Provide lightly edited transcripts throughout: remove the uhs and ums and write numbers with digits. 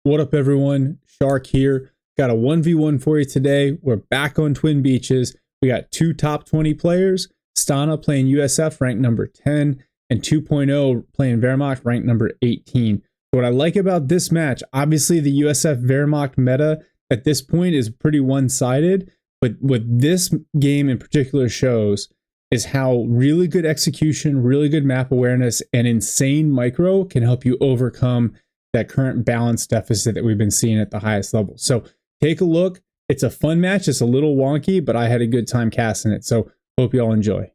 What up, everyone? Shark here. Got a 1v1 for you today. We're back on Twin Beaches. We got two top 20 players. Stana playing USF, ranked number 10, and 2.0 playing Wehrmacht, ranked number 18. What I like about this match, obviously the USF Wehrmacht meta at this point is pretty one-sided, but what this game in particular shows is how really good execution, really good map awareness, and insane micro can help you overcome that current balance deficit that we've been seeing at the highest level. So take a look. It's a fun match. It's a little wonky, but I had a good time casting it. So hope you all enjoy.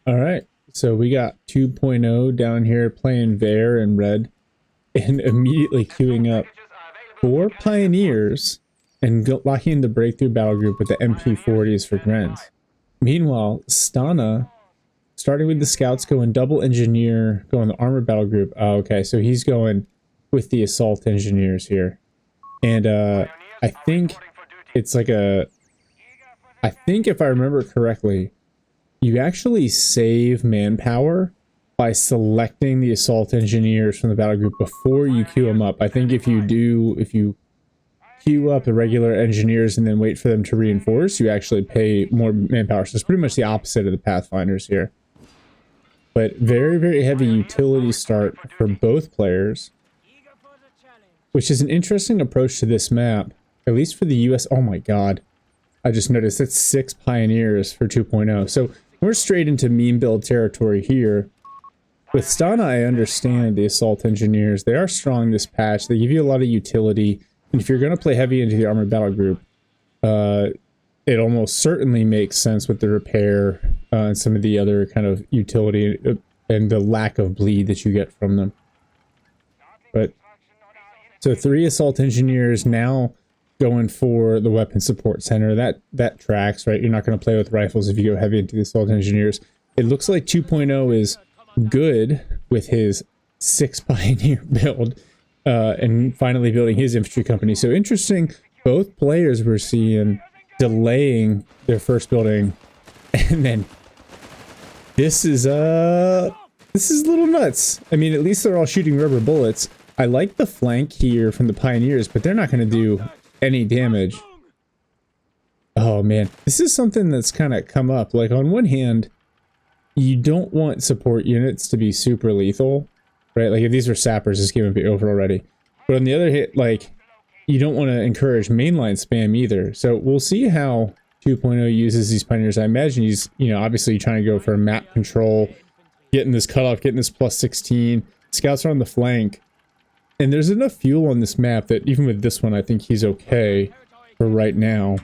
All right. So we got 2.0 down here playing Wehr in red and immediately queuing up 4 Pioneers and locking in the breakthrough battle group with the MP40s for Grens. Meanwhile, Stana, starting with the scouts, going double engineer, going the armor battle group. Oh, okay, so he's going with the assault engineers here. And I think it's like I think if I remember correctly, you actually save manpower by selecting the assault engineers from the battle group before you queue them up. I think if you queue up the regular engineers and then wait for them to reinforce, you actually pay more manpower. So it's pretty much the opposite of the Pathfinders here. But very, very heavy utility start for both players, which is an interesting approach to this map, at least for the US. Oh my god, I just noticed that's 6 Pioneers for 2.0. So we're straight into meme build territory here. With Stana, I understand the assault engineers. They are strong this patch. They give you a lot of utility. And if you're going to play heavy into the armored battle group, it almost certainly makes sense with the repair and some of the other kind of utility and the lack of bleed that you get from them. But so 3 assault engineers now going for the weapon support center. That tracks, right? You're not going to play with rifles if you go heavy into the assault engineers. It looks like 2.0 is good with his 6 Pioneer build and finally building his infantry company. So interesting, both players were seeing delaying their first building, and then this is a little nuts. I mean, at least they're all shooting rubber bullets. I like the flank here from the Pioneers, but they're not going to do any damage. Oh man, this is something that's kind of come up. Like, on one hand, you don't want support units to be super lethal, right? Like, if these were sappers, this game would be over already. But on the other hand, like, you don't want to encourage mainline spam either. So we'll see how 2.0 uses these Pioneers. I imagine he's, obviously trying to go for map control, getting this cutoff, getting this plus 16. Scouts are on the flank. And there's enough fuel on this map that even with this one, I think he's okay for right now.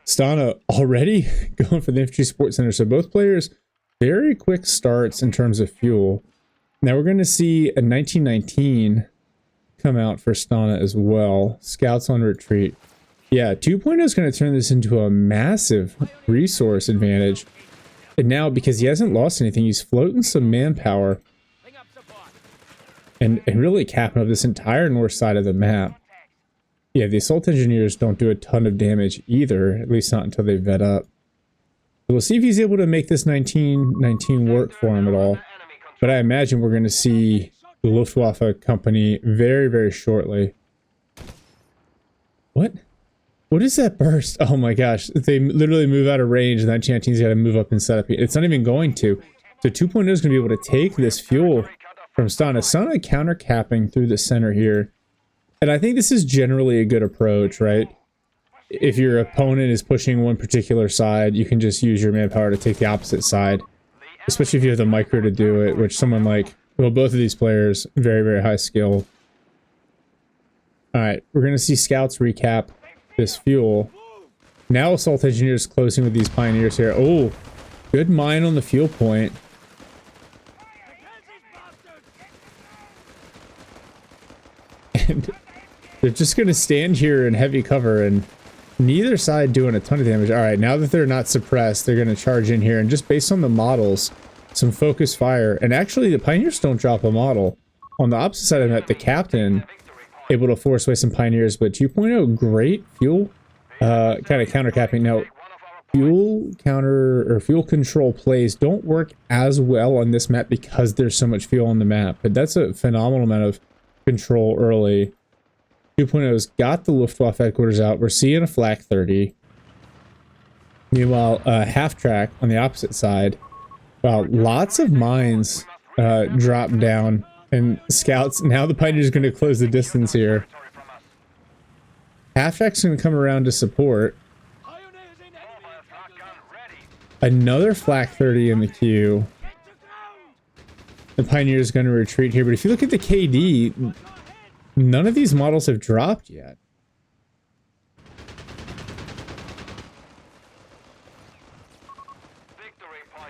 Stana already going for the infantry support center. So both players, very quick starts in terms of fuel. Now we're going to see a 1919 come out for Stana as well. Scouts on retreat. Yeah, 2.0 is going to turn this into a massive resource advantage. And now, because he hasn't lost anything, he's floating some manpower and really capping up this entire north side of the map. Yeah, the assault engineers don't do a ton of damage either, at least not until they vet up. So we'll see if he's able to make this 1919 work for him at all. But I imagine we're going to see the Luftwaffe company very, very shortly. What? What is that burst? Oh my gosh. They literally move out of range, and that 19's got to move up and set up. It's not even going to. So 2.0 is going to be able to take this fuel from Stana. Stana counter capping through the center here. And I think this is generally a good approach, right? If your opponent is pushing one particular side, you can just use your manpower to take the opposite side. Especially if you have the micro to do it, which someone like, well, both of these players, very, very high skill. Alright, we're going to see scouts recap this fuel. Now assault engineers closing with these Pioneers here. Oh, good mine on the fuel point. And they're just going to stand here in heavy cover, and neither side doing a ton of damage. All right, now that they're not suppressed, they're going to charge in here, and just based on the models, some focus fire. And actually, the Pioneers don't drop a model. On the opposite side of that, the captain able to force away some Pioneers, but 2.0, great fuel kind of counter capping. Now, fuel control plays don't work as well on this map because there's so much fuel on the map, but that's a phenomenal amount of control early. 2.0's got the Luftwaffe headquarters out. We're seeing a Flak 30. Meanwhile, half track on the opposite side. Wow, lots of mines drop down and scouts. Now the Pioneer's going to close the distance here. Half track's going to come around to support. Another Flak 30 in the queue. The Pioneer's going to retreat here, but if you look at the KD, none of these models have dropped yet.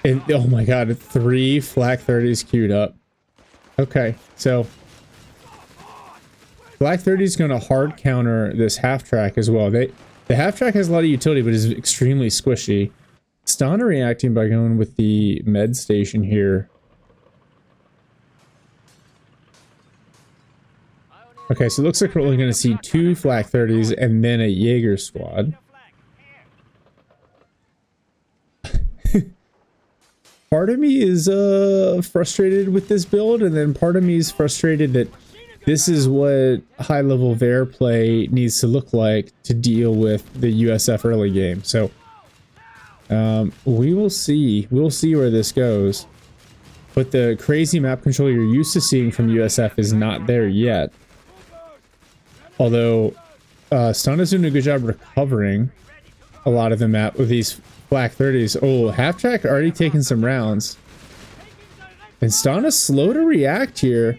And oh my god, 3 Flak 30s queued up. Okay, so Flak 30 is going to hard counter this half track as well. The half track has a lot of utility, but is extremely squishy. Stana reacting by going with the med station here. Okay, so it looks like we're only going to see 2 Flak 30s and then a Jaeger squad. Part of me is frustrated with this build, and then part of me is frustrated that this is what high-level Wehr play needs to look like to deal with the USF early game. So we will see. We'll see where this goes. But the crazy map control you're used to seeing from USF is not there yet. Although Stana's doing a good job recovering a lot of the map with these Flak 30s. Oh, half track already taking some rounds. And Stana's slow to react here.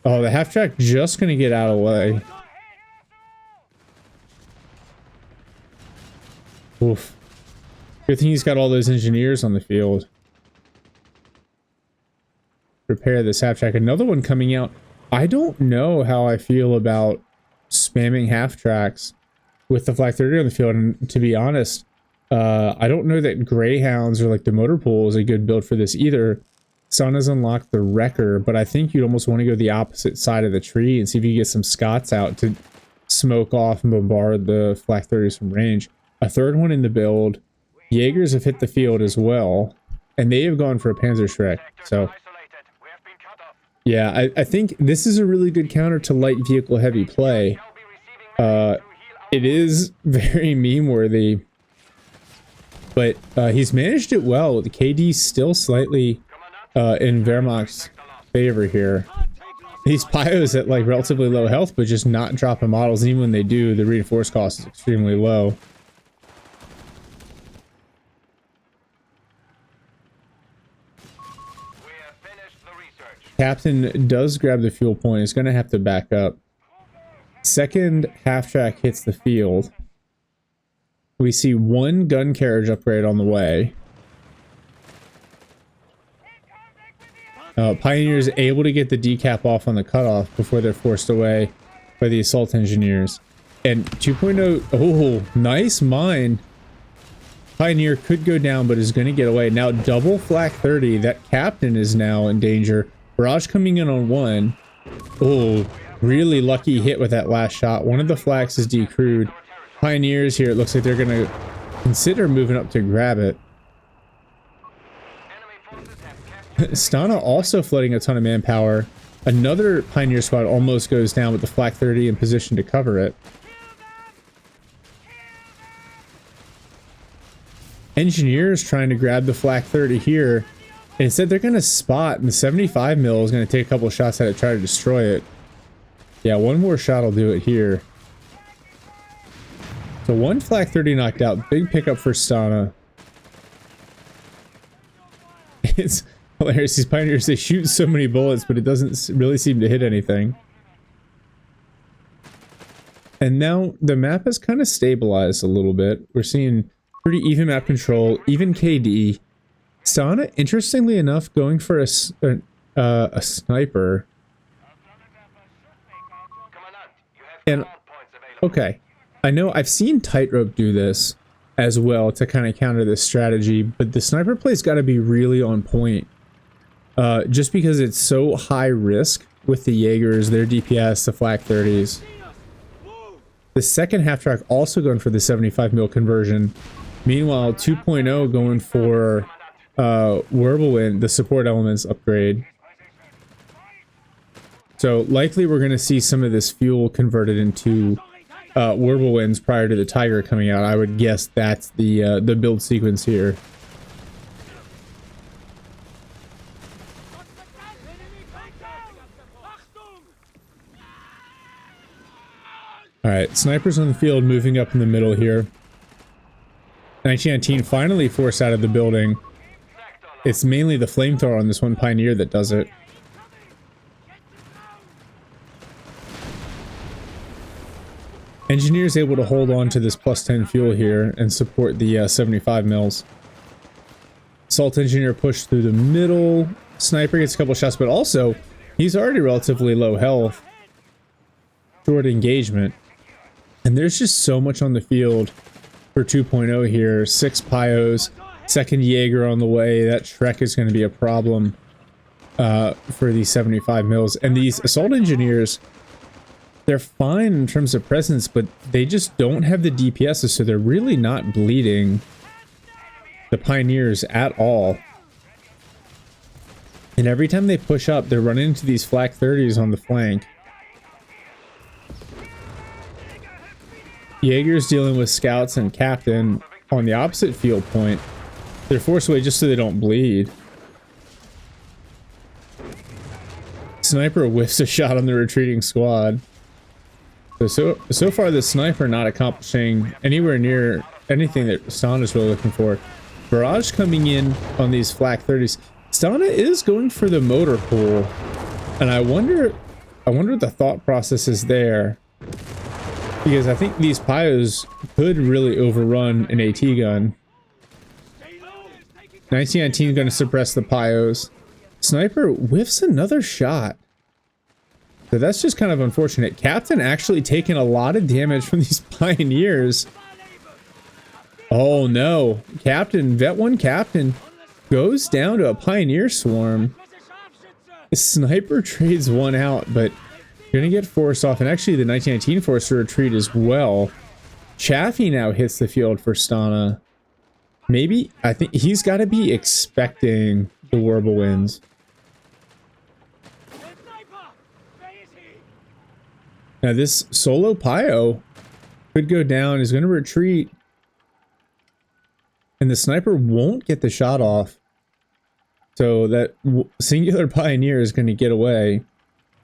Oh, the half track just gonna get out of the way. Oof. Good thing he's got all those engineers on the field. Prepare this half track. Another one coming out. I don't know how I feel about spamming half tracks with the Flak 30 on the field, and to be honest, I don't know that Greyhounds or like the motor pool is a good build for this either. Sun has unlocked the Wrecker, but I think you'd almost want to go the opposite side of the tree and see if you can get some Scots out to smoke off and bombard the Flak 30s from range. A third one in the build. Jaegers have hit the field as well, and they have gone for a Panzerschreck. So yeah, I think this is a really good counter to light vehicle heavy play. It is very meme worthy, but he's managed it well. The KD still slightly in Wehrmacht's favor here. These Pios at like relatively low health, but just not dropping models. And even when they do, the reinforce cost is extremely low. Captain does grab the fuel point. He's going to have to back up. Second half track hits the field. We see 1 gun carriage upgrade on the way. Pioneers able to get the decap off on the cutoff before they're forced away by the assault engineers. And 2.0, oh, nice mine. Pioneer could go down, but is going to get away. Now double Flak 30. That captain is now in danger. Barrage coming in on 1. Oh, really lucky hit with that last shot. One of the Flaks is decrewed. Pioneers here, it looks like they're going to consider moving up to grab it. Stana also flooding a ton of manpower. Another Pioneer squad almost goes down with the Flak 30 in position to cover it. Engineers trying to grab the Flak 30 here. And instead they're going to spot, and the 75 mil is going to take a couple of shots at it, try to destroy it. Yeah, one more shot will do it here. So 1 Flak 30 knocked out. Big pickup for Stana. It's hilarious. These Pioneers, they shoot so many bullets, but it doesn't really seem to hit anything. And now the map has kind of stabilized a little bit. We're seeing pretty even map control, even KD. Stana, interestingly enough, going for a sniper. And, okay, I know I've seen Tightrope do this as well to kind of counter this strategy, but the sniper play's got to be really on point. Just because it's so high risk with the Jaegers, their DPS, the Flak 30s. The second half track also going for the 75 mil conversion. Meanwhile, 2.0 going for Wirbelwind, the support elements upgrade. So likely we're going to see some of this fuel converted into whirlwinds prior to the Tiger coming out. I would guess that's the build sequence here. All right, snipers on the field moving up in the middle here. 1919 finally forced out of the building. It's mainly the flamethrower on this one Pioneer that does it. Engineer's able to hold on to this +10 fuel here and support the 75 mils. Assault Engineer pushed through the middle. Sniper gets a couple shots, but also he's already relatively low health. Short engagement. And there's just so much on the field for 2.0 here. 6 Pios, second Jaeger on the way. That Shrek is going to be a problem for these 75 mils. And these Assault Engineers, they're fine in terms of presence, but they just don't have the DPSs, so they're really not bleeding the Pioneers at all. And every time they push up, they're running into these flak 30s on the flank. Jaeger's dealing with scouts and captain on the opposite field point. They're forced away just so they don't bleed. Sniper whiffs a shot on the retreating squad. So far the sniper not accomplishing anywhere near anything that Stana's really looking for. Barrage coming in on these flak 30s. Stana is going for the motor pool, and I wonder what the thought process is there, because I think these Pios could really overrun an AT gun. 1919 is going to suppress the Pios. Sniper whiffs another shot. So that's just kind of unfortunate. Captain actually taking a lot of damage from these Pioneers. Oh no. Captain, Vet 1 Captain goes down to a Pioneer swarm. The Sniper trades one out, but you're going to get forced off. And actually the 1919 forced to retreat as well. Chaffee now hits the field for Stana. Maybe, I think he's got to be expecting the whirlwinds. Now this solo Pio could go down, is going to retreat. And the sniper won't get the shot off. So that singular Pioneer is going to get away.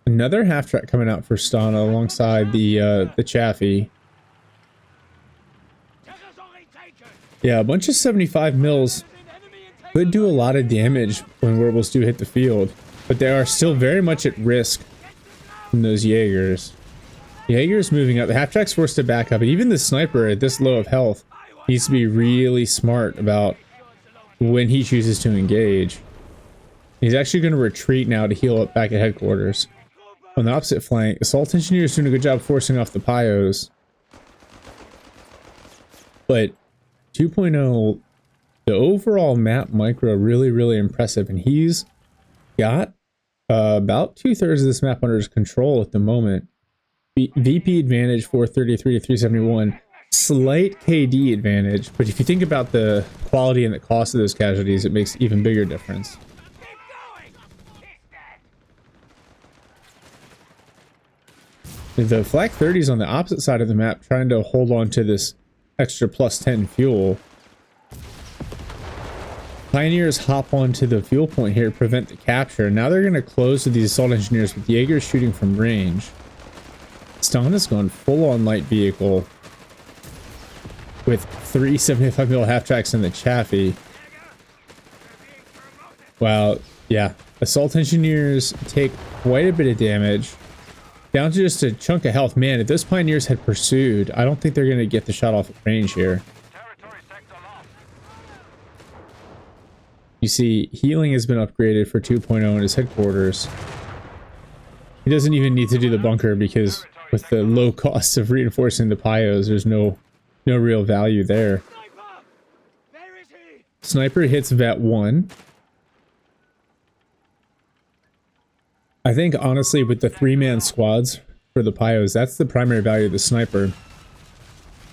Another half-track coming out for Stana alongside the Chaffee. Yeah, a bunch of 75 mils could do a lot of damage when Werbles do hit the field. But they are still very much at risk from those Jaegers. Jaeger's moving up. The half-track's forced to back up. And even the sniper at this low of health needs to be really smart about when he chooses to engage. He's actually going to retreat now to heal up back at headquarters. On the opposite flank, Assault Engineer is doing a good job forcing off the Pios. But 2.0, the overall map micro really impressive. And he's got about 2/3 of this map under his control at the moment. VP advantage 433 to 371. Slight KD advantage, but if you think about the quality and the cost of those casualties, it makes even bigger difference. The flak 30s on the opposite side of the map trying to hold on to this extra +10 fuel. Pioneers hop onto the fuel point here to prevent the capture. Now they're going to close to these Assault Engineers with Jaegers shooting from range. Stana's gone full on light vehicle with 3 75mm half-tracks in the Chaffee. Wow, yeah. Assault Engineers take quite a bit of damage. Down to just a chunk of health. Man, if those Pioneers had pursued, I don't think they're going to get the shot off at range here. You see, healing has been upgraded for 2.0 in his headquarters. He doesn't even need to do the bunker because with the low cost of reinforcing the Pios, there's no real value there. Sniper hits Vet 1. I think, honestly, with the 3-man squads for the Pios, that's the primary value of the sniper.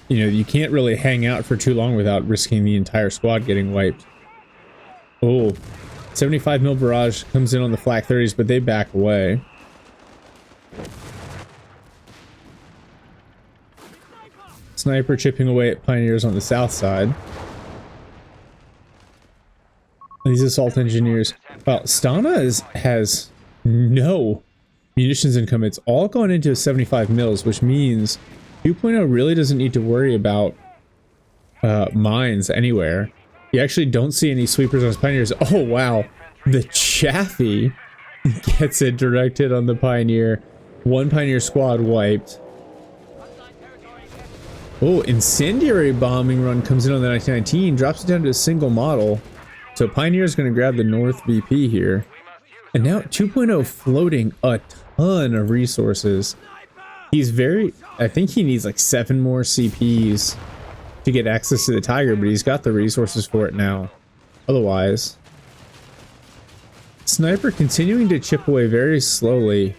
You know, you can't really hang out for too long without risking the entire squad getting wiped. Oh, 75mm barrage comes in on the flak 30s, but they back away. Sniper chipping away at Pioneers on the south side. These assault engineers. Well, Stana has no munitions income. It's all gone into 75 mils, which means 2.0 really doesn't need to worry about mines anywhere. You actually don't see any sweepers on his Pioneers. Oh, wow. The Chaffee gets a direct hit on the Pioneer. One Pioneer squad wiped. Oh, incendiary bombing run comes in on the 1919, drops it down to a single model. So Pioneer is going to grab the North VP here. And now 2.0 floating a ton of resources. He's very, I think he needs like 7 more CPs to get access to the Tiger, but he's got the resources for it now. Otherwise, Sniper continuing to chip away very slowly.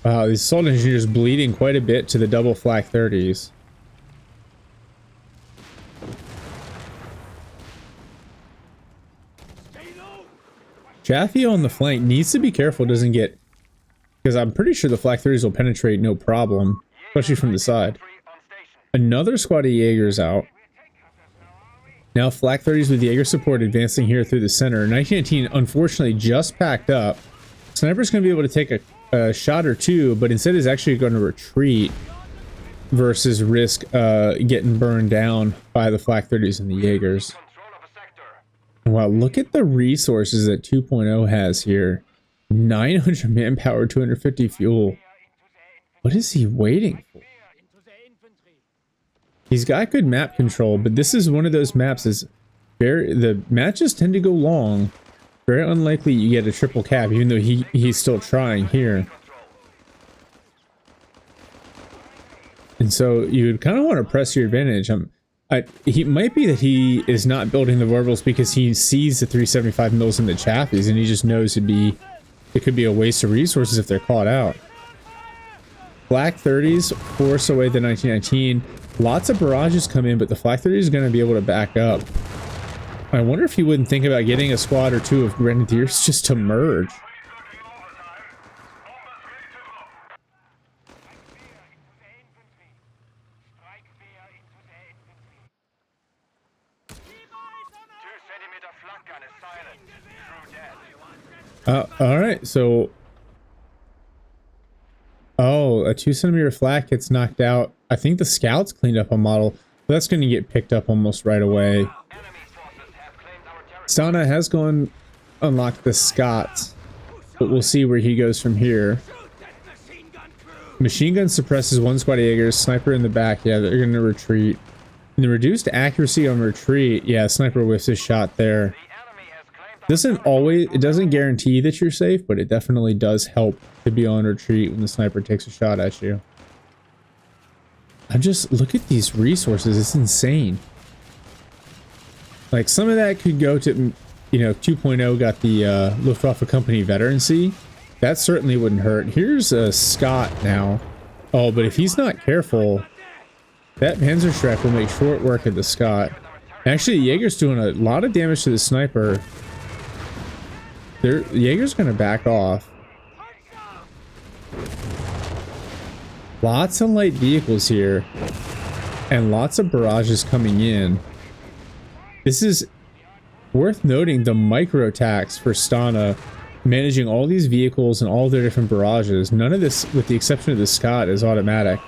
Wow, these assault engineers bleeding quite a bit to the double flak 30s. Chaffee on the flank needs to be careful doesn't get, because I'm pretty sure the flak 30s will penetrate no problem, especially from the side. Another squad of Jaegers out. Now flak 30s with Jaeger support advancing here through the center. 1919 unfortunately just packed up. Sniper's going to be able to take a shot or two, but instead is actually going to retreat versus risk getting burned down by the flak 30s and the Jaegers. Wow, look at the resources that 2.0 has here. 900 manpower, 250 fuel. What is he waiting for? He's got good map control, but this is one of those maps the matches tend to go long. Very unlikely you get a triple cap, even though he's still trying here. And so you would kind of want to press your advantage. He might be that he is not building the Warbles because he sees the 375 mils in the Chaffies and he just knows it could be a waste of resources if they're caught out. Flak 30s force away the 1919. Lots of barrages come in, but the flak 30 is going to be able to back up. I wonder if he wouldn't think about getting a squad or two of Grenadiers just to merge. Alright, so... Oh, a 2cm flak gets knocked out. I think the scouts cleaned up a model. That's going to get picked up almost right away. Stana has unlocked the Scots, but we'll see where he goes from here. Machine gun suppresses one squad of Jaegers. Sniper in the back. Yeah, they're going to retreat. And the reduced accuracy on retreat. Yeah, Sniper whiffs his shot there. It doesn't guarantee that you're safe, but it definitely does help to be on retreat when the Sniper takes a shot at you. Look at these resources. It's insane. Like, some of that could go to, 2.0 got the Luftwaffe Company veterancy. That certainly wouldn't hurt. Here's a Scott now. Oh, but if he's not careful, that Panzerschreck will make short work of the Scott. Actually, Jaeger's doing a lot of damage to the Sniper. Jaeger's going to back off. Lots of light vehicles here. And lots of barrages coming in. This is worth noting, the micro attacks for Stana, managing all these vehicles and all their different barrages. None of this, with the exception of the Scott, is automatic.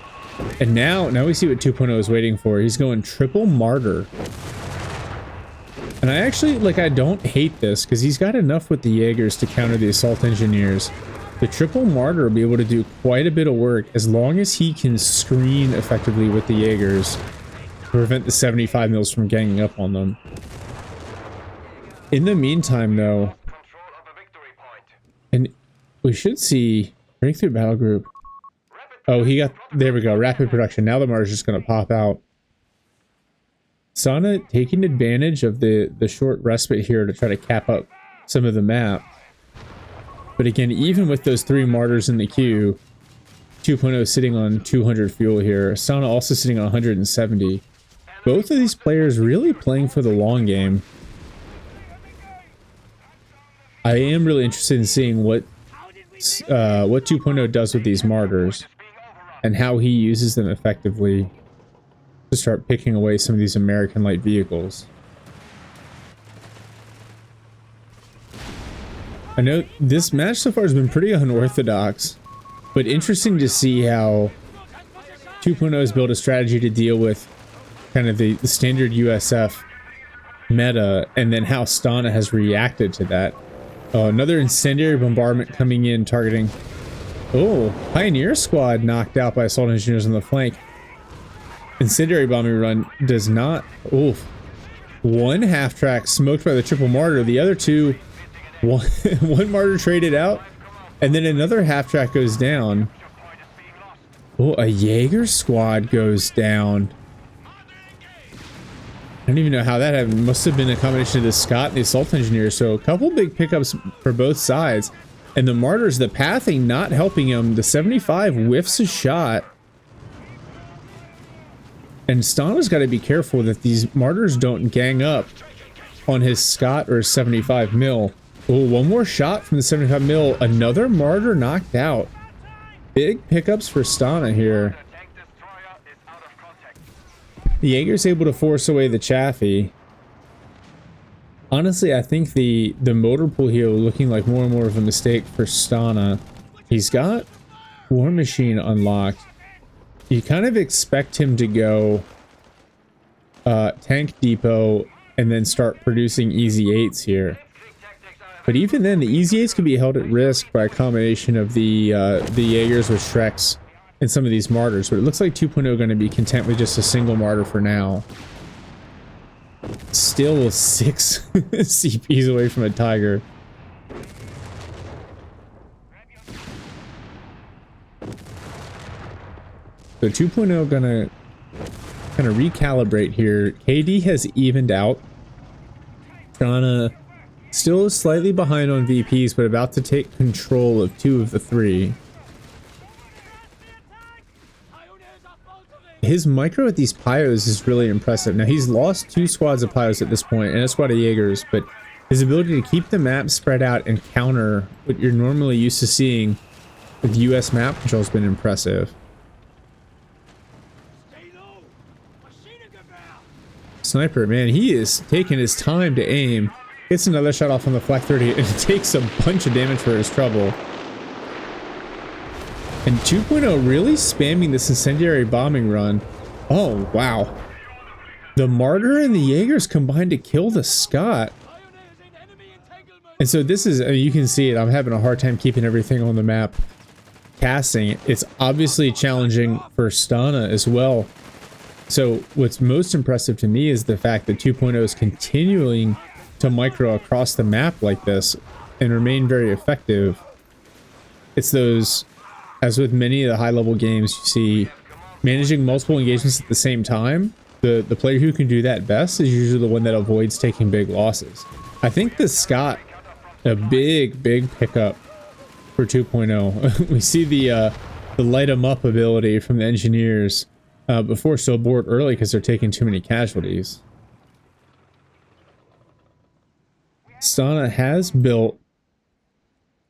And now we see what 2.0 is waiting for. He's going triple martyr. And I actually, I don't hate this, because he's got enough with the Jaegers to counter the assault engineers. The triple martyr will be able to do quite a bit of work as long as he can screen effectively with the Jaegers to prevent the 75 mils from ganging up on them. In the meantime, though, and we should see breakthrough battle group. Oh, there we go, rapid production. Now the Mars is just going to pop out. Stana taking advantage of the short respite here to try to cap up some of the map. But again, even with those 3 martyrs in the queue, 2.0 sitting on 200 fuel here. Stana also sitting on 170. Both of these players really playing for the long game. I am really interested in seeing what 2.0 does with these martyrs. and how he uses them effectively to start picking away some of these American light vehicles. I know this match so far has been pretty unorthodox, but interesting to see how 2.0 has built a strategy to deal with kind of the standard USF meta, and then how Stana has reacted to that. Another incendiary bombardment coming in, targeting... Oh, Pioneer Squad knocked out by assault engineers on the flank. Incendiary bombing run does not... Oof. One half-track smoked by the triple martyr. The other two... One martyr traded out, and then another half-track goes down. Oh, a Jaeger squad goes down. I don't even know how that happened. Must have been a combination of the Scott and the assault engineer. So a couple big pickups for both sides. And the martyrs, the pathing not helping him. The 75 whiffs a shot. And Stana's got to be careful that these martyrs don't gang up on his Scott or his 75 mil. Oh, one more shot from the 75 mil. Another martyr knocked out. Big pickups for Stana here. The Jaeger's able to force away the Chaffee. Honestly, I think the motor pool here looking like more and more of a mistake for Stana. He's got War Machine unlocked. You kind of expect him to go Tank Depot and then start producing Easy 8s here. But even then, the Easy 8s can be held at risk by a combination of the Jaegers with Shreks and some of these martyrs, but it looks like 2.0 going to be content with just a single martyr for now. Still 6 CPs away from a Tiger. So 2.0 gonna kind of recalibrate here. KD has evened out. Stana still slightly behind on VPs, but about to take control of 2 of the 3. His micro at these Pyos is really impressive. Now, he's lost 2 squads of Pyos at this point and a squad of Jaegers, but his ability to keep the map spread out and counter what you're normally used to seeing with US map control has been impressive. Sniper, man, he is taking his time to aim. Gets another shot off on the Flak 30 and takes a bunch of damage for his trouble. And 2.0 really spamming this incendiary bombing run. Oh, wow. The Martyr and the Jaegers combined to kill the Scott. And so this is, I mean, you can see it. I'm having a hard time keeping everything on the map. Casting, it's obviously challenging for Stana as well. So what's most impressive to me is the fact that 2.0 is continuing to micro across the map like this and remain very effective. It's those, as with many of the high-level games, you see managing multiple engagements at the same time. The player who can do that best is usually the one that avoids taking big losses. I think the Scott, a big pickup for 2.0. We see the light 'em up ability from the engineers before so bored early because they're taking too many casualties. Stana has built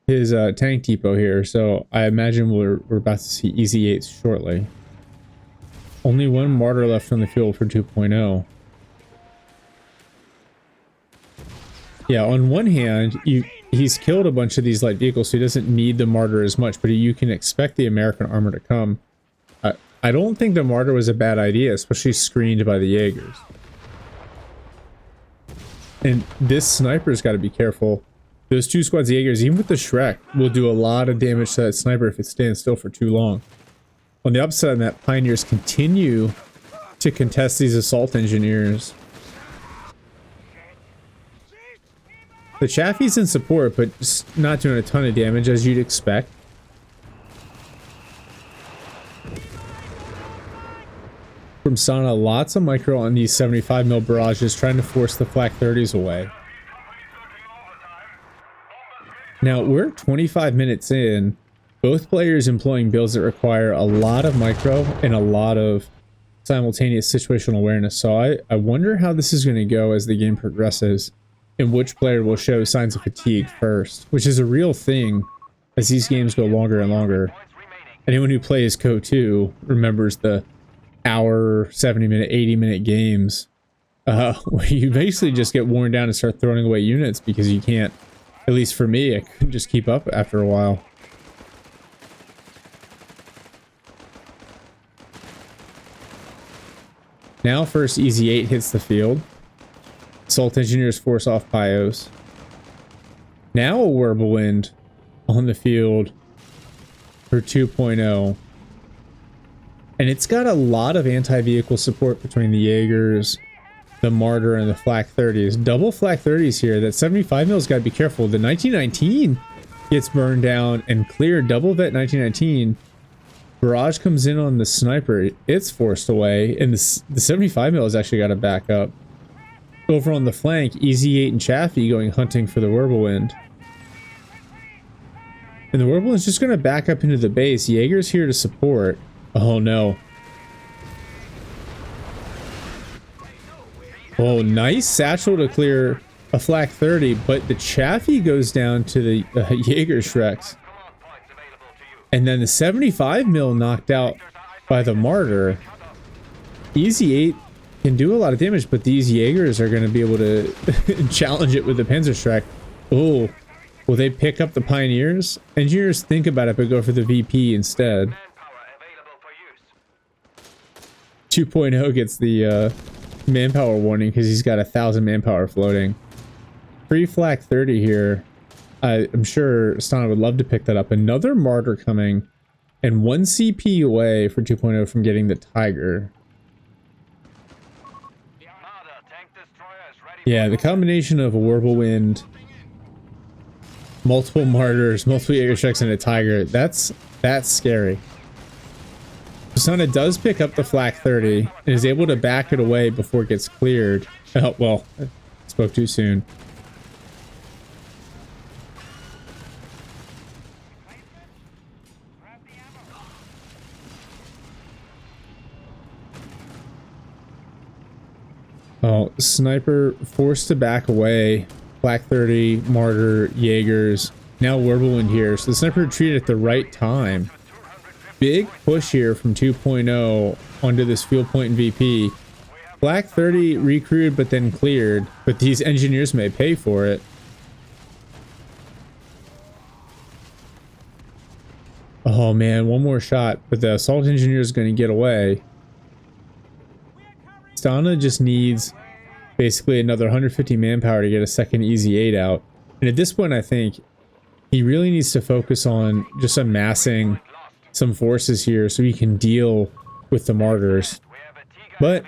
his tank depot here, so I imagine we're about to see Easy 8s shortly. Only one martyr left on the field for 2.0. Yeah, on one hand, he's killed a bunch of these light vehicles, so he doesn't need the martyr as much, but you can expect the American armor to come. I don't think the martyr was a bad idea, especially screened by the Jaegers. And this sniper's got to be careful. Those 2 squads of Jaegers, even with the Shrek, will do a lot of damage to that sniper if it stands still for too long. On the upside of that, Pioneers continue to contest these assault engineers. The Chaffee's in support, but just not doing a ton of damage as you'd expect. From Stana, lots of micro on these 75mm barrages, trying to force the Flak 30s away. Now, we're 25 minutes in, both players employing builds that require a lot of micro and a lot of simultaneous situational awareness. So I wonder how this is going to go as the game progresses, and which player will show signs of fatigue first, which is a real thing as these games go longer and longer. Anyone who plays CoH2 remembers the hour, 70-minute, 80-minute games where you basically just get worn down and start throwing away units because you can't, at least for me, I couldn't just keep up after a while. Now first Easy 8 hits the field. Assault Engineers force off Pios. Now a Whirlwind on the field for 2.0. And it's got a lot of anti-vehicle support between the Jaegers, the Martyr, and the Flak 30s. Double Flak 30s here. That 75 mil's got to be careful. The 1919 gets burned down and cleared. Double Vet 1919. Barrage comes in on the sniper. It's forced away. And the 75 mil has actually got to back up. Over on the flank, Easy 8 and Chaffee going hunting for the Whirlwind. And the Whirlwind's just going to back up into the base. Jaeger's here to support. Oh no. Oh, nice satchel to clear a Flak 30, but the Chaffee goes down to the Jaeger Shreks. And then the 75 mil knocked out by the Martyr. Easy 8 can do a lot of damage, but these Jaegers are going to be able to challenge it with the Panzerschreck. Oh, will they pick up the Pioneers? Engineers think about it, but go for the VP instead. 2.0 gets the manpower warning because he's got 1,000 manpower floating. Free Flak 30 here. I'm sure Stana would love to pick that up. Another Martyr coming, and 1 CP away for 2.0 from getting the Tiger. Yeah, the combination of a Whirlwind, multiple Martyrs, multiple Jaeger Shreks, and a Tiger, that's scary. Stana does pick up the Flak 30 and is able to back it away before it gets cleared. Oh, well, I spoke too soon. Oh, Sniper forced to back away. Flak 30, Martyr, Jaegers. Now Whirlwind here. So the Sniper retreated at the right time. Big push here from 2.0 onto this fuel point in VP. Flak 30 recruited but then cleared. But these engineers may pay for it. Oh man, one more shot. But the assault engineer is going to get away. Stana just needs basically another 150 manpower to get a second Easy 8 out. And at this point, I think he really needs to focus on just amassing some forces here so he can deal with the Martyrs. But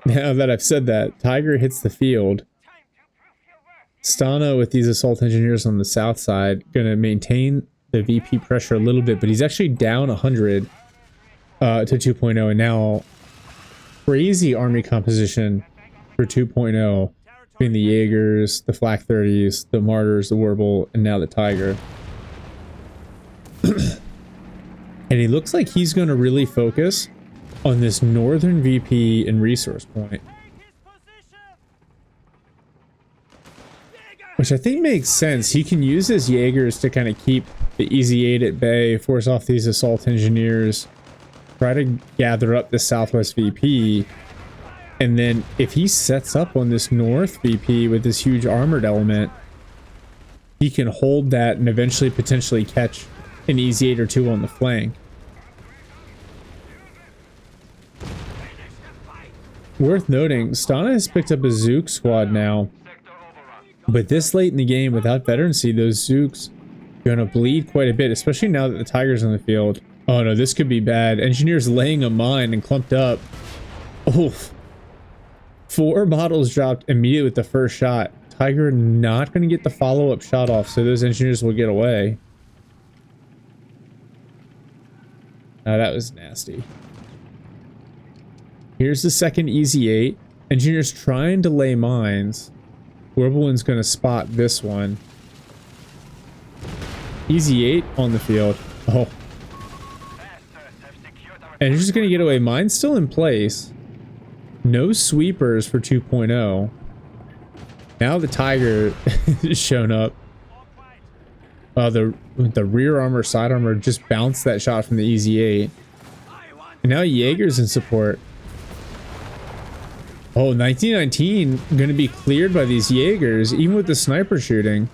now that I've said that, Tiger hits the field. Stana with these assault engineers on the south side going to maintain the VP pressure a little bit, but he's actually down 100 to 2.0, and now crazy army composition for 2.0 between the Jaegers, the Flak 30s, the Martyrs, the Warble, and now the Tiger. And he looks like he's going to really focus on this northern VP and resource point, which I think makes sense. He can use his Jaegers to kind of keep the Easy 8 at bay, force off these assault engineers, try to gather up the southwest VP, and then if he sets up on this north VP with this huge armored element, he can hold that and eventually potentially catch an Easy 8 or 2 on the flank. Worth noting, Stana has picked up a Zook squad now, but this late in the game without veterancy, those Zooks are going to bleed quite a bit, especially now that the Tiger's on the field. Oh no, this could be bad. Engineers laying a mine and clumped up. Oof. 4 models dropped immediately with the first shot. Tiger not going to get the follow-up shot off, so those engineers will get away. Oh, that was nasty. Here's the second Easy 8. Engineers trying to lay mines. Whirlwind's going to spot this one. Easy 8 on the field. Oh. And you're just going to get away. Mine's still in place. No sweepers for 2.0. Now the Tiger is shown up. The rear armor, side armor just bounced that shot from the EZ8. And now Jaeger's in support. Oh, 1919 going to be cleared by these Jaegers, even with the sniper shooting.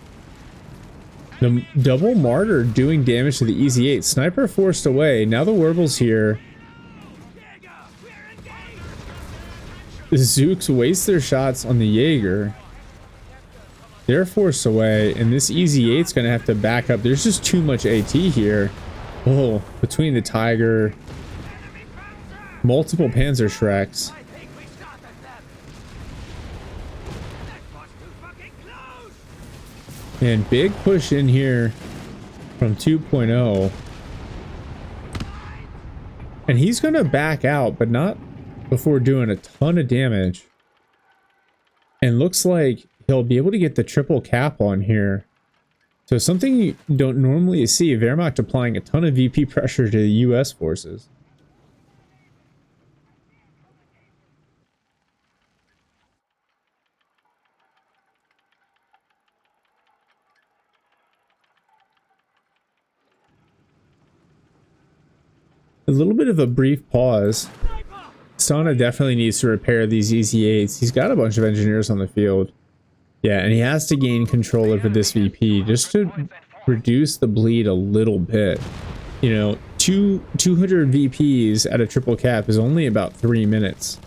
The double martyr doing damage to the EZ8. Sniper forced away. Now the Werbel's here. The Zooks waste their shots on the Jaeger. They're forced away, and this EZ8's going to have to back up. There's just too much AT here. Oh, between the Tiger, multiple Panzer Shreks. And big push in here from 2.0. And he's going to back out, but not before doing a ton of damage. And looks like he'll be able to get the triple cap on here. So something you don't normally see, Wehrmacht applying a ton of VP pressure to the US forces. A little bit of a brief pause. Stana definitely needs to repair these EZ8s. He's got a bunch of engineers on the field. Yeah, and he has to gain control over this VP just to reduce the bleed a little bit. You know, 200 VPs at a triple cap is only about 3 minutes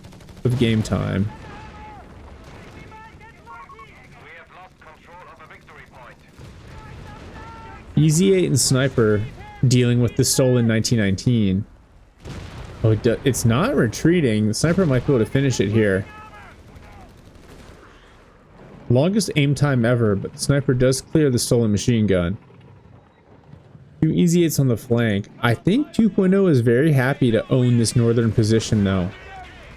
of game time. EZ8 and Sniper dealing with the stolen 1919. Oh, it's not retreating. The Sniper might be able to finish it here. Longest aim time ever, but the Sniper does clear the stolen machine gun. 2 EZ8s on the flank. I think 2.0 is very happy to own this northern position though,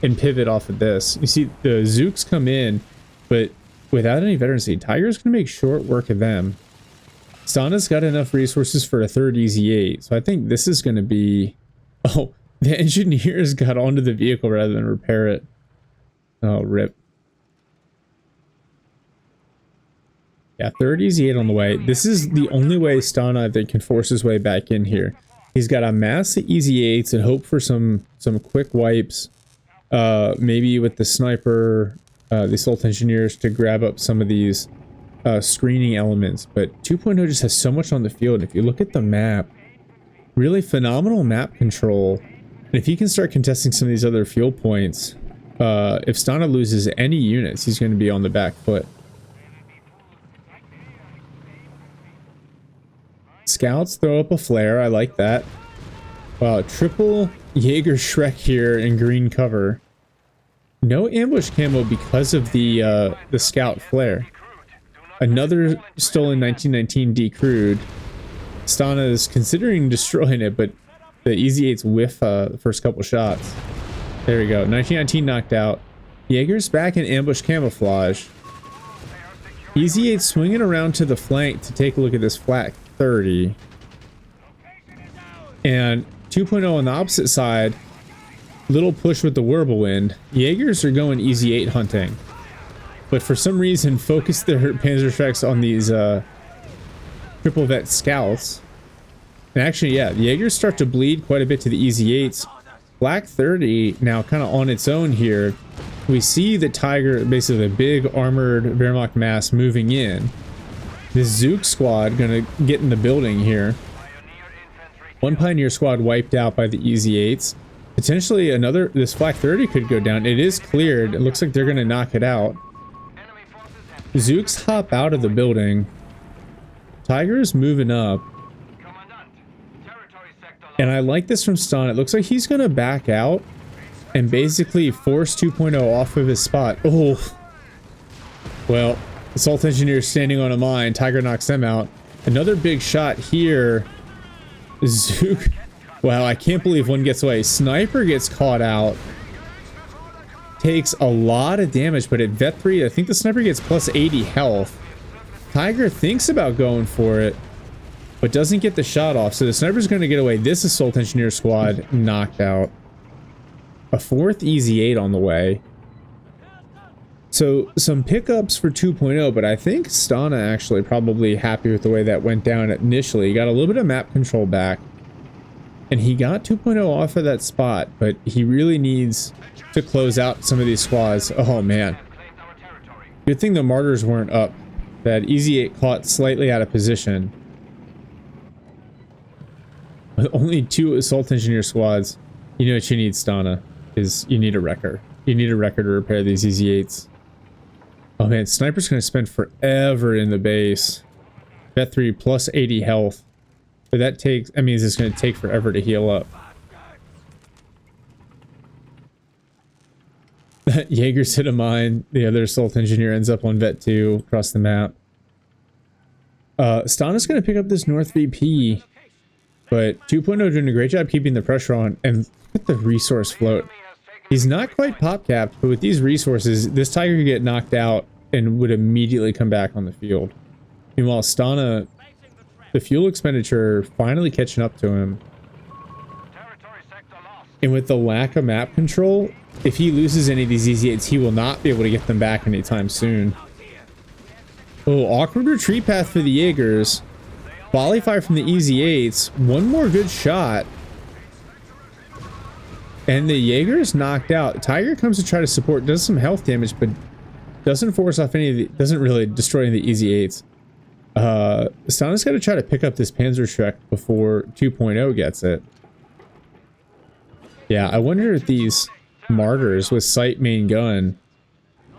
and pivot off of this. You see the Zooks come in, but without any veterancy, Tiger's going to make short work of them. Stana's got enough resources for a third EZ8, so I think this is going to be... Oh, the engineers got onto the vehicle rather than repair it. Oh, rip. Yeah, third EZ8 on the way. This is the only way Stana, I think, can force his way back in here. He's got to mass the EZ8s and hope for some quick wipes. Maybe with the Sniper, the Assault Engineers to grab up some of these screening elements. But 2.0 just has so much on the field. If you look at the map, really phenomenal map control. And if he can start contesting some of these other fuel points, if Stana loses any units, he's going to be on the back foot. Scouts throw up a flare. I like that. Wow, triple Jaeger Shrek here in green cover. No ambush camo because of the scout flare. Another stolen 1919 decrewed. Stana is considering destroying it, but the EZ8s whiff the first couple shots. There we go. 1919 knocked out. Jaeger's back in ambush camouflage. EZ8 swinging around to the flank to take a look at this flat 30. And 2.0 on the opposite side. Little push with the Wirbelwind. Jaegers are going EZ8 hunting. But for some reason focus their Panzer Shreks on these triple vet scouts. And actually, yeah, the Jaegers start to bleed quite a bit to the EZ8s. Black 30 now kind of on its own here. We see the Tiger, basically the big armored Wehrmacht mass moving in. This Zook squad gonna get in the building here. One Pioneer squad wiped out by the EZ8s. Potentially another, this Flak 30 could go down. It is cleared. It looks like they're gonna knock it out. Zooks hop out of the building. Tiger's moving up. And I like this from Stana. It looks like he's gonna back out and basically force 2.0 off of his spot. Oh, well, Assault Engineer standing on a mine. Tiger knocks them out. Another big shot here. Zook. Wow, I can't believe one gets away. Sniper gets caught out. Takes a lot of damage, but at Vet 3, I think the Sniper gets plus 80 health. Tiger thinks about going for it, but doesn't get the shot off. So the Sniper's going to get away. This Assault Engineer squad knocked out. A fourth EZ8 on the way. So some pickups for 2.0, but I think Stana actually probably happy with the way that went down initially. He got a little bit of map control back, and he got 2.0 off of that spot, but he really needs to close out some of these squads. Oh man. Good thing the martyrs weren't up. That Easy 8 caught slightly out of position. With only 2 assault engineer squads, you know what you need, Stana, is you need a wrecker. You need a wrecker to repair these Easy 8s. Oh man, Sniper's gonna spend forever in the base. Vet 3 plus 80 health. But that means it's gonna take forever to heal up. Jaeger's hit a mine. The other assault engineer ends up on Vet 2 across the map. Stana's gonna pick up this North VP. But 2.0 doing a great job keeping the pressure on, and look at the resource float. He's not quite pop capped, but with these resources, this Tiger could get knocked out and would immediately come back on the field. Meanwhile, Stana, the fuel expenditure finally catching up to him. And with the lack of map control, if he loses any of these Easy 8s, he will not be able to get them back anytime soon. Oh, awkward retreat path for the Jaegers. Volley fire from the Easy 8s. One more good shot. And the Jaeger's knocked out. Tiger comes to try to support, does some health damage, but doesn't force off any of the, doesn't really destroy any of the Easy 8s. Stana's got to try to pick up this Panzerschreck before 2.0 gets it. Yeah, I wonder if these martyrs with sight main gun,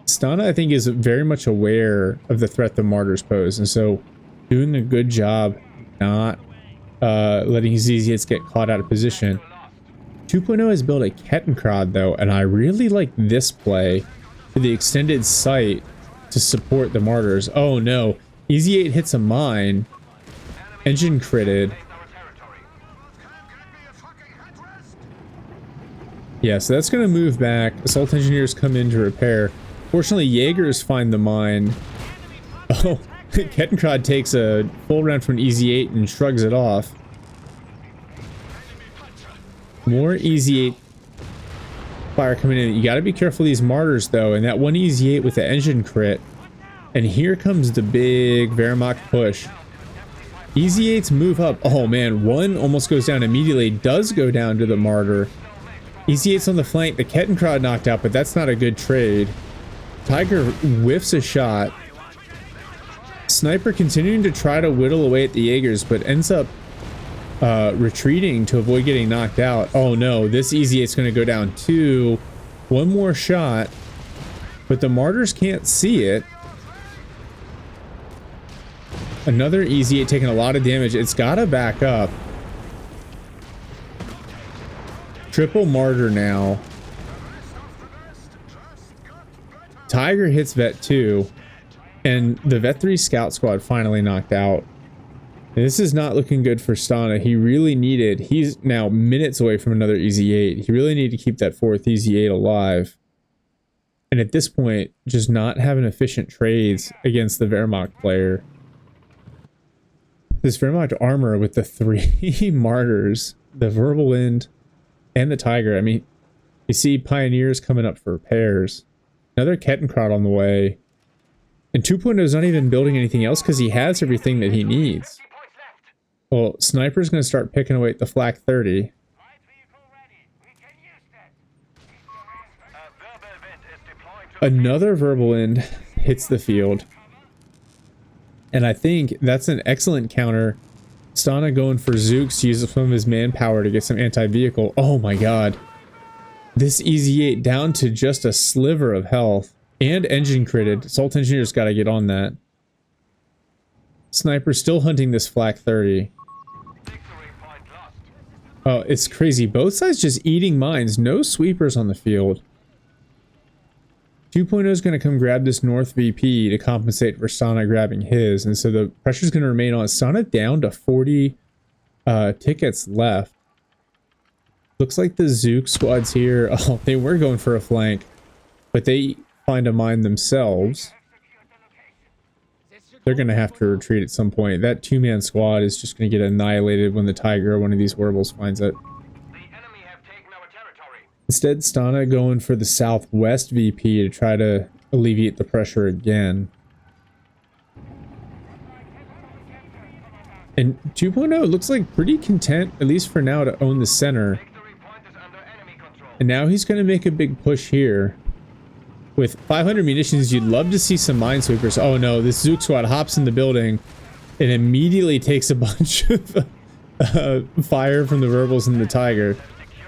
Stana I think is very much aware of the threat the martyrs pose, and so doing a good job not letting his Easy 8s get caught out of position. 2.0 has built a Kettenkrad though, and I really like this play for the extended sight to support the martyrs. Oh no, Easy 8 hits a mine, engine critted. Yeah, so that's going to move back. Assault engineers come in to repair. Fortunately, Jaegers find the mine. Oh, Kettenkrad takes a full round from an Easy 8 and shrugs it off. More Easy 8 fire coming in. You got to be careful of these martyrs though, and that one Easy 8 with the engine crit. And here comes the big Wehrmacht push. Easy 8s move up. Oh man, one almost goes down immediately. Does go down to the martyr. Easy 8s on the flank. The Kettenkrad knocked out, but that's not a good trade. Tiger whiffs a shot. Sniper continuing to try to whittle away at the Jaegers, but ends up retreating to avoid getting knocked out. Oh no, this Easy 8's going to go down too. One more shot, but the martyrs can't see it. Another Easy 8 taking a lot of damage. It's got to back up. Triple martyr now. Tiger hits Vet 2, and the Vet 3 scout squad finally knocked out. And this is not looking good for Stana. He really needed, he's now minutes away from another Easy 8. He really needed to keep that 4th Easy 8 alive. And at this point, just not having efficient trades against the Wehrmacht player. This Wehrmacht armor with the 3 martyrs, the Wirbelwind, and the Tiger. I mean, you see Pioneers coming up for repairs. Another Kettenkrad on the way. And 2.0 is not even building anything else because he has everything that he needs. Well, Sniper's going to start picking away at the Flak 30. Another Wirbelwind hits the field. And I think that's an excellent counter. Stana going for Zooks to use some of his manpower to get some anti-vehicle. Oh my god. This Easy 8 down to just a sliver of health. And engine critted. Assault engineers got to get on that. Sniper still hunting this Flak 30. Oh, it's crazy. Both sides just eating mines. No sweepers on the field. 2.0 is going to come grab this North VP to compensate for Stana grabbing his. And so the pressure's going to remain on. Stana down to 40 tickets left. Looks like the Zook squads here. Oh, they were going for a flank. But they find a mine themselves. They're going to have to retreat at some point. That 2-man squad is just going to get annihilated when the Tiger or one of these Werbles finds it. Instead, Stana going for the Southwest VP to try to alleviate the pressure again. And 2.0 looks like pretty content, at least for now, to own the center. And now he's going to make a big push here. With 500 munitions, you'd love to see some minesweepers. Oh no, this Zook squad hops in the building and immediately takes a bunch of fire from the Verbals and the Tiger.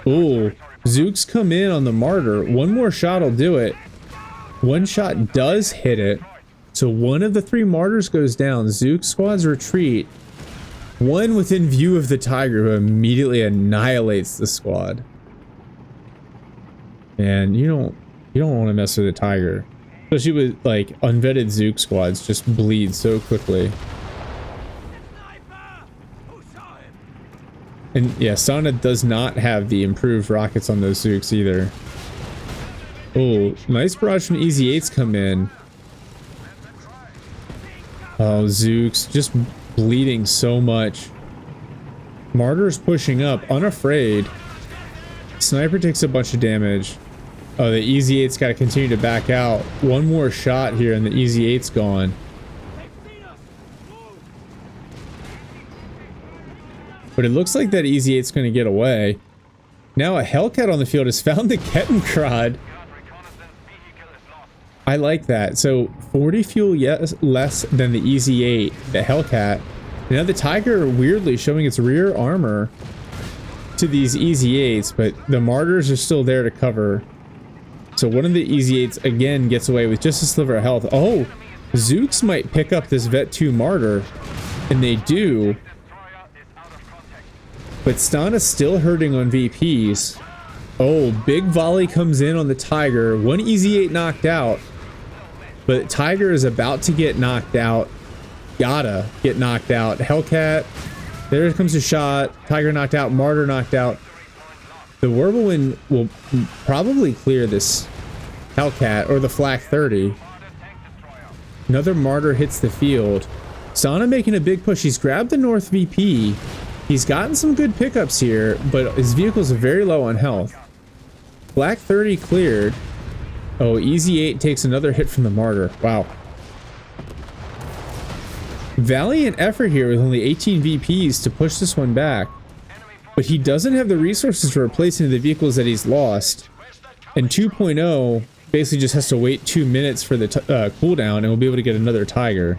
Ooh, Zooks come in on the Martyr. One more shot will do it. One shot does hit it. So one of the 3 Martyrs goes down. Zook squads retreat. One within view of the Tiger, who immediately annihilates the squad. And you don't want to mess with a Tiger, especially with like unvetted Zook squads. Just bleed so quickly. And yeah, Stana does not have the improved rockets on those Zooks either. Oh, nice barrage from Easy 8s come in. Oh, Zooks just bleeding so much. Martyr's pushing up, unafraid. Sniper takes a bunch of damage. Oh, the Easy 8's got to continue to back out. One more shot here and the Easy 8's gone. But it looks like that Easy 8's going to get away. Now a Hellcat on the field has found the Kettenkrad. I like that. So 40 fuel less than the Easy 8, the Hellcat. Now the Tiger weirdly showing its rear armor to these Easy 8s, but the Martyrs are still there to cover. So one of the Easy 8s again gets away with just a sliver of health. Oh, Zooks might pick up this Vet 2 Martyr, and they do. But Stana's still hurting on VPs. Oh, big volley comes in on the Tiger. One Easy 8 knocked out. But Tiger is about to get knocked out. Gotta get knocked out. Hellcat. There comes a shot. Tiger knocked out. Martyr knocked out. The Whirlwind will probably clear this Hellcat or the Flak 30. Another Martyr hits the field. Stana making a big push. He's grabbed the North VP. He's gotten some good pickups here, but his vehicle's very low on health. Flak 30 cleared. Oh, Easy 8 takes another hit from the Martyr. Wow. Valiant effort here with only 18 VPs to push this one back. But he doesn't have the resources to replace any of the vehicles that he's lost. And 2.0 basically just has to wait 2 minutes for the cooldown and we'll be able to get another Tiger.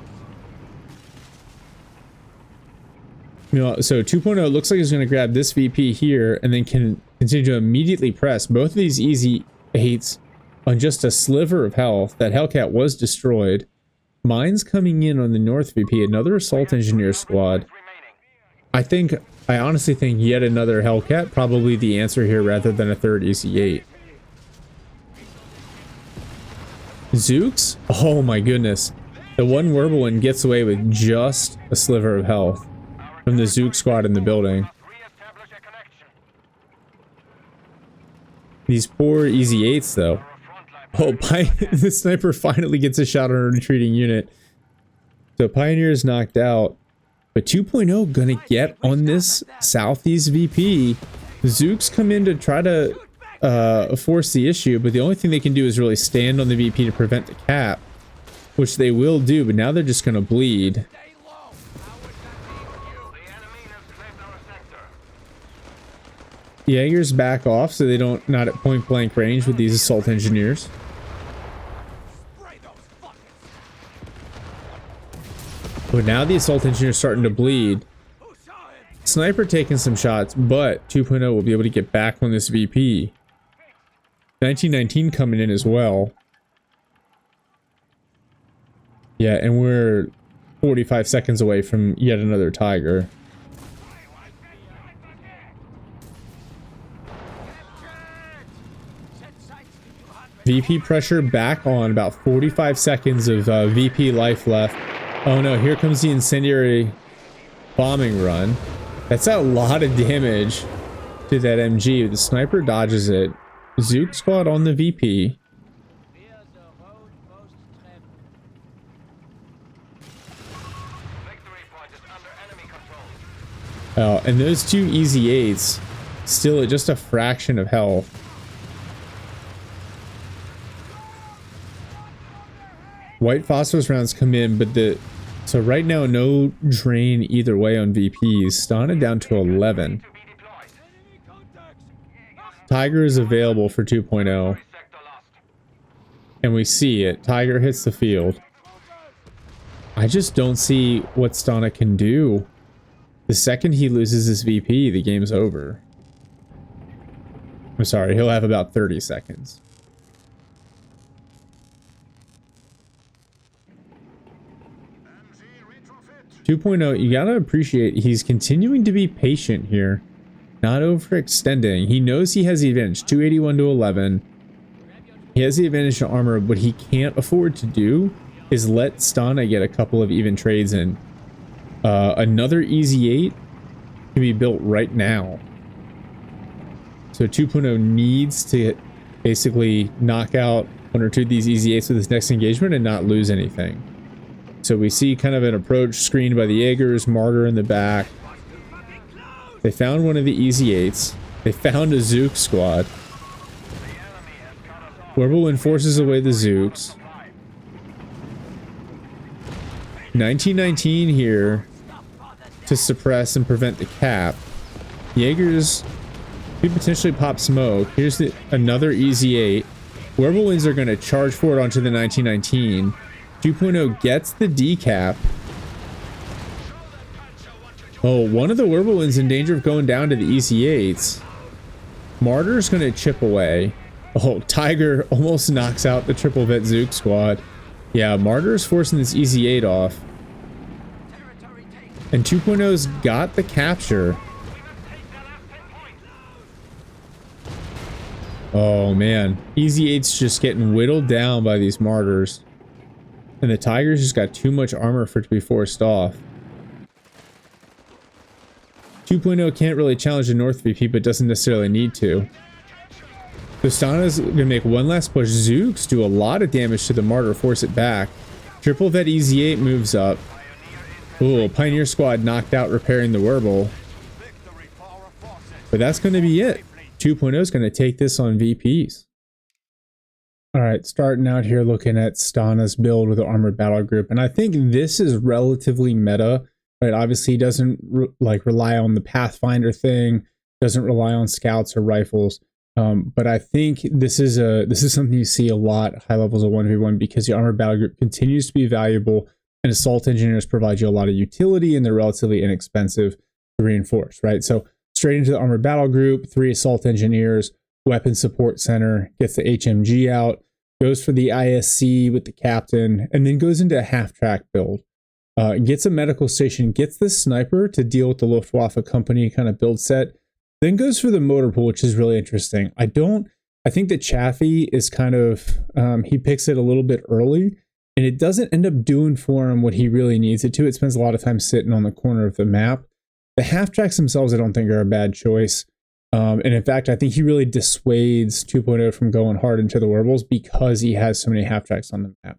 You know, so 2.0 looks like he's going to grab this VP here and then can continue to immediately press both of these Easy 8s on just a sliver of health. That Hellcat was destroyed. Mines coming in on the North VP, another Assault Engineer squad. I honestly think yet another Hellcat probably the answer here rather than a third Easy 8. Zooks? Oh my goodness. The one Whirlwind gets away with just a sliver of health from the Zook squad in the building. These poor Easy 8s though. Oh, the sniper finally gets a shot on a retreating unit. So Pioneer is knocked out. But 2.0 gonna get on this Southeast VP. Zooks come in to try to force the issue, but the only thing they can do is really stand on the VP to prevent the cap, which they will do, but now they're just gonna bleed. Jaegers back off so they don't not at point blank range with these Assault Engineers. But now the Assault Engineer is starting to bleed. Sniper taking some shots, but 2.0 will be able to get back on this VP. 1919 coming in as well. Yeah, and we're 45 seconds away from yet another Tiger. VP pressure back on, about 45 seconds of VP life left. Oh no, here comes the incendiary bombing run. That's a lot of damage to that MG. The sniper dodges it. Zook squad on the VP. Oh, and those two Easy 8s still at just a fraction of health. White phosphorus rounds come in, but so right now no drain either way on VPs. Stana down to 11. Tiger is available for 2.0. And we see it. Tiger hits the field. I just don't see what Stana can do. The second he loses his VP, the game's over. I'm sorry, he'll have about 30 seconds. You gotta appreciate he's continuing to be patient here, not overextending. He knows he has the advantage, 281 to 11. He has the advantage to armor. What he can't afford to do is let Stana get a couple of even trades in. Another easy 8 can be built right now. So 2.0 needs to basically knock out 1 or 2 of these easy 8s with his next engagement and not lose anything. So we see kind of an approach screened by the Jaegers, Martyr in the back. They found one of the easy 8s. They found a Zook squad. Whirlwind forces away the Zooks. 1919 here to suppress and prevent the cap. Jaegers could potentially pop smoke. Here's another easy 8. Whirlwinds are going to charge forward onto the 1919. 2.0 gets the decap. Oh, one of the Whirlwinds in danger of going down to the easy 8s. Martyr's going to chip away. Oh, Tiger almost knocks out the triple vet Zook squad. Yeah, Martyr's forcing this easy 8 off. And 2.0's got the capture. Oh man, easy 8's just getting whittled down by these Martyrs. And the Tiger's just got too much armor for it to be forced off. 2.0 can't really challenge the North VP, but doesn't necessarily need to. So Stana's going to make one last push. Zooks do a lot of damage to the Martyr, force it back. Triple vet easy 8 moves up. Ooh, Pioneer Squad knocked out repairing the Werble. But that's going to be it. 2.0 is going to take this on VPs. Alright, starting out here looking at Stana's build with the Armored Battle Group. And I think this is relatively meta. Right? Obviously, he doesn't rely on the Pathfinder thing. Doesn't rely on scouts or rifles. But I think this is something you see a lot at high levels of 1v1 because the Armored Battle Group continues to be valuable. And assault engineers provide you a lot of utility and they're relatively inexpensive to reinforce, right? So straight into the Armored Battle Group, 3 assault engineers, weapon support center, gets the HMG out, goes for the ISC with the captain, and then goes into a half-track build. Gets a medical station, gets the sniper to deal with the Luftwaffe company kind of build set, then goes for the motor pool, which is really interesting. I think that Chaffee is kind of, he picks it a little bit early, and it doesn't end up doing for him what he really needs it to. It spends a lot of time sitting on the corner of the map. The half tracks themselves, I don't think are a bad choice. And in fact, I think he really dissuades 2.0 from going hard into the Werbles because he has so many half tracks on the map.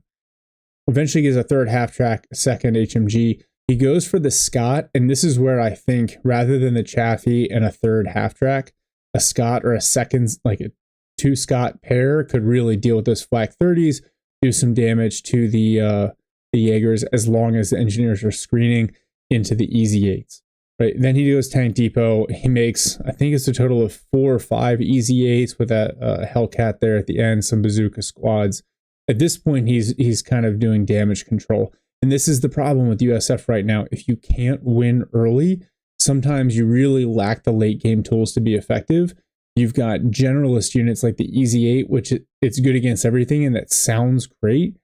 Eventually gets a third half track, a second HMG. He goes for the Scott, and this is where I think rather than the Chaffee and a third half track, a Scott or a second, like a 2 Scott pair could really deal with those flak 30s, do some damage to the Jaegers as long as the engineers are screening into the easy 8s. Right. Then he goes tank depot. He makes, I think it's a total of 4 or 5 easy 8s with that Hellcat there at the end, some bazooka squads. At this point, he's kind of doing damage control. And this is the problem with USF right now. If you can't win early, sometimes you really lack the late game tools to be effective. You've got generalist units like the easy 8, which it's good against everything, and that sounds great.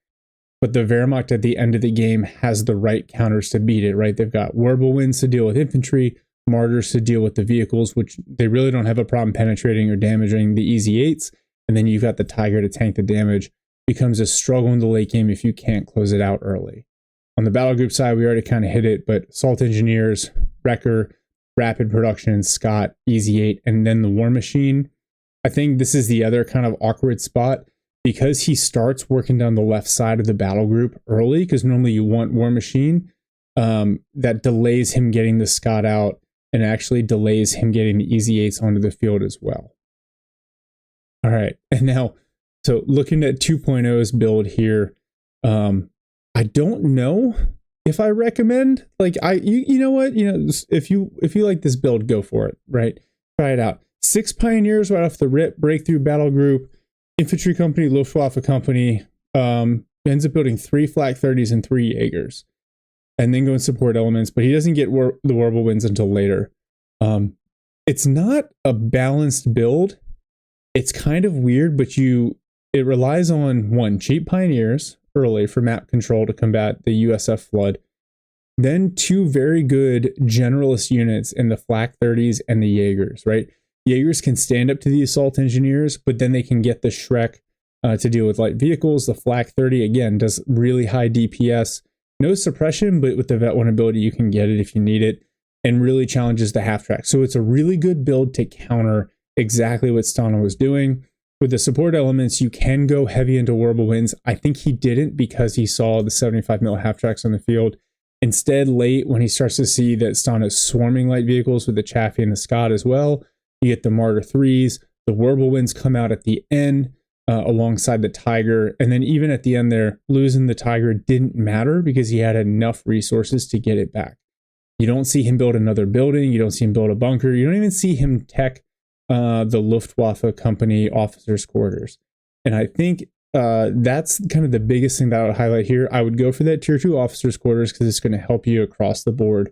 But the Wehrmacht at the end of the game has the right counters to beat it, right? They've got Wirbelwinds to deal with infantry, Martyrs to deal with the vehicles, which they really don't have a problem penetrating or damaging the easy 8s. And then you've got the Tiger to tank the damage. Becomes a struggle in the late game if you can't close it out early. On the battle group side, we already kind of hit it, but assault engineers, Wrecker, rapid production, Scott, easy 8, and then the War Machine. I think this is the other kind of awkward spot. Because he starts working down the left side of the battle group early, because normally you want War Machine, that delays him getting the Scott out and actually delays him getting the easy 8s onto the field as well. All right, and now, so looking at 2.0's build here, I don't know if I recommend, like, you know what, if you like this build, go for it, right? Try it out. 6 Pioneers right off the rip, breakthrough battle group, infantry company, Luftwaffe company, ends up building 3 Flak 30s and 3 Jaegers, and then go in support elements, but he doesn't get the Warble Winds until later. It's not a balanced build. It's kind of weird, but it relies on, one, cheap Pioneers early for map control to combat the USF flood, then 2 very good generalist units in the Flak 30s and the Jaegers, right? Jaegers can stand up to the assault engineers, but then they can get the Shrek to deal with light vehicles. The Flak 30, again, does really high DPS. No suppression, but with the Vet 1 ability, you can get it if you need it, and really challenges the half-track. So it's a really good build to counter exactly what Stana was doing. With the support elements, you can go heavy into Warble Winds. I think he didn't because he saw the 75mm half-tracks on the field. Instead, late, when he starts to see that Stana is swarming light vehicles with the Chaffee and the Scott as well, you get the Martyr 3s. The Warble Winds come out at the end alongside the Tiger. And then even at the end there, losing the Tiger didn't matter because he had enough resources to get it back. You don't see him build another building. You don't see him build a bunker. You don't even see him tech the Luftwaffe company officers' quarters. And I think that's kind of the biggest thing that I would highlight here. I would go for that tier 2 officers' quarters because it's going to help you across the board.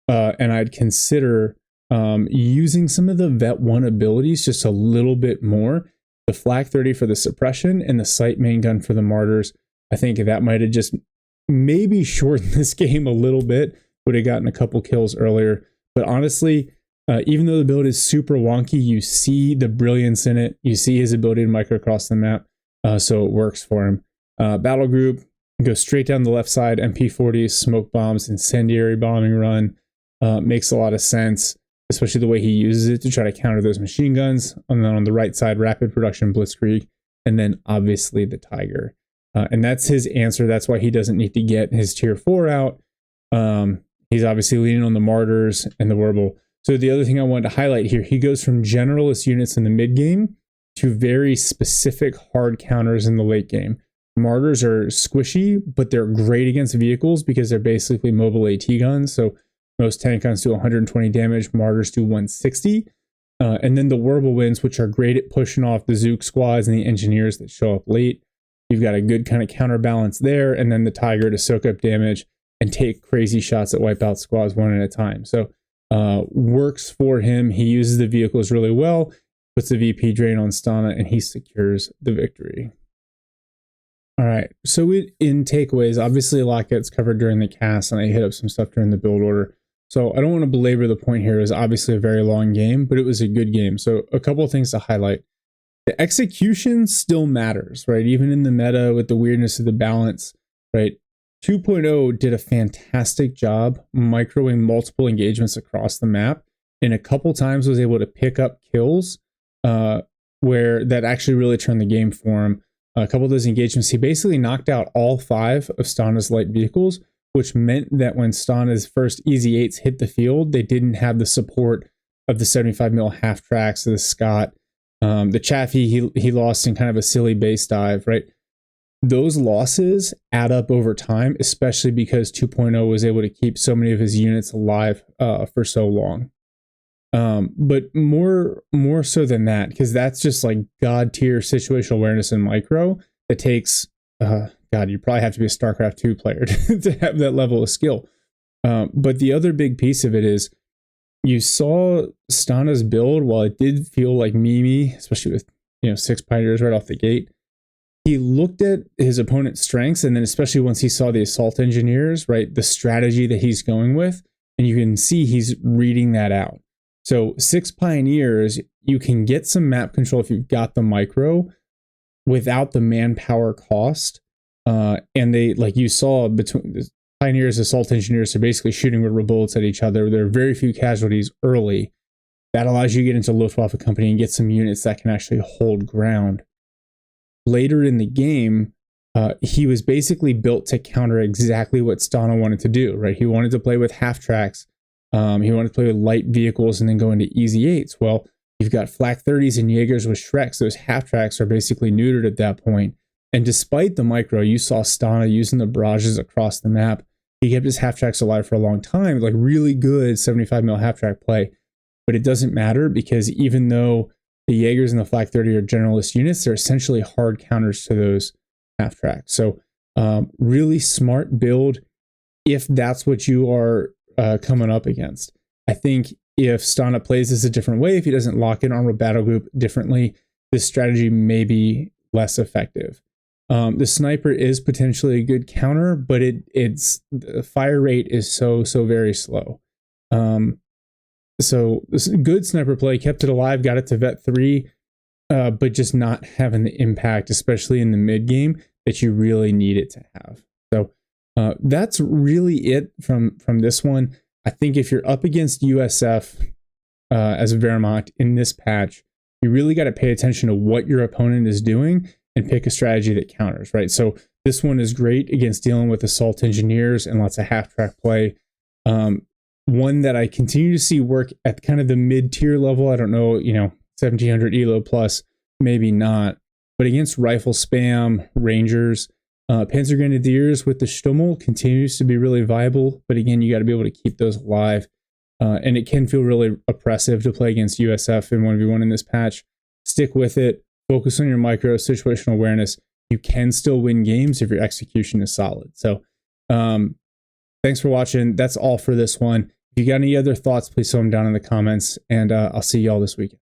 And I'd consider using some of the Vet 1 abilities just a little bit more. The Flak 30 for the suppression and the sight main gun for the martyrs. I think that might have just maybe shortened this game a little bit. Would have gotten a couple kills earlier. But honestly, even though the build is super wonky, you see the brilliance in it. You see his ability to micro across the map. So it works for him. Battle group, go straight down the left side, MP40s, smoke bombs, incendiary bombing run. Makes a lot of sense, especially the way he uses it to try to counter those machine guns. And then on the right side, rapid production blitzkrieg, and then obviously the Tiger. And that's his answer. That's why he doesn't need to get his tier 4 out. He's obviously leaning on the martyrs and the Warble. So the other thing I wanted to highlight here, he goes from generalist units in the mid game to very specific hard counters in the late game. Martyrs are squishy, but they're great against vehicles because they're basically mobile AT guns. So most tank guns do 120 damage, martyrs do 160. And then the Warble Winds, which are great at pushing off the Zook squads and the engineers that show up late. You've got a good kind of counterbalance there. And then the Tiger to soak up damage and take crazy shots that wipe out squads one at a time. So works for him. He uses the vehicles really well, puts the VP drain on Stana, and he secures the victory. All right, so in takeaways, obviously a lot gets covered during the cast, and I hit up some stuff during the build order. So I don't want to belabor the point here. It was obviously a very long game, but it was a good game. So a couple of things to highlight. The execution still matters, right? Even in the meta with the weirdness of the balance, right? 2.0 did a fantastic job microing multiple engagements across the map, and a couple times was able to pick up kills where that actually really turned the game for him. A couple of those engagements, he basically knocked out all 5 of Stana's light vehicles, which meant that when Stana's first Easy 8s hit the field, they didn't have the support of the 75mm half tracks of the Scott. The Chaffee, he lost in kind of a silly base dive, right? Those losses add up over time, especially because 2.0 was able to keep so many of his units alive for so long. But more so than that, because that's just like god tier situational awareness in micro that takes, God, you probably have to be a StarCraft 2 player to have that level of skill. But the other big piece of it is you saw Stana's build, while it did feel like memey, especially with 6 Pioneers right off the gate. He looked at his opponent's strengths, and then especially once he saw the assault engineers, right, the strategy that he's going with, and you can see he's reading that out. So 6 Pioneers, you can get some map control if you've got the micro without the manpower cost. And they, like you saw, between the Pioneers, assault engineers are basically shooting rubber bullets at each other. There are very few casualties early. That allows you to get into Luftwaffe company and get some units that can actually hold ground. Later in the game, he was basically built to counter exactly what Stana wanted to do, right? He wanted to play with half tracks. He wanted to play with light vehicles and then go into Easy 8s. Well, you've got Flak 30s and Jaegers with Shreks. Those half tracks are basically neutered at that point. And despite the micro, you saw Stana using the barrages across the map. He kept his half tracks alive for a long time, like really good 75 mil half track play. But it doesn't matter because even though the Jaegers and the Flak 30 are generalist units, they're essentially hard counters to those half tracks. So really smart build if that's what you are coming up against. I think if Stana plays this a different way, if he doesn't lock in Armored Battlegroup differently, this strategy may be less effective. The sniper is potentially a good counter, but the fire rate is so very slow. So this good sniper play, kept it alive, got it to vet 3, but just not having the impact, especially in the mid game, that you really need it to have. So that's really it from this one. I think if you're up against USF as a Wehrmacht in this patch, you really got to pay attention to what your opponent is doing and pick a strategy that counters, right? So this one is great against dealing with assault engineers and lots of half-track play. One that I continue to see work at kind of the mid-tier level, I don't know, 1700 ELO plus, maybe not, but against rifle spam, Rangers, Panzer Grenadiers with the Stummel continues to be really viable, but again, you got to be able to keep those alive. And it can feel really oppressive to play against USF in 1v1 in this patch. Stick with it. Focus on your micro situational awareness. You can still win games if your execution is solid. So thanks for watching. That's all for this one. If you got any other thoughts, please throw them down in the comments, and I'll see you all this weekend.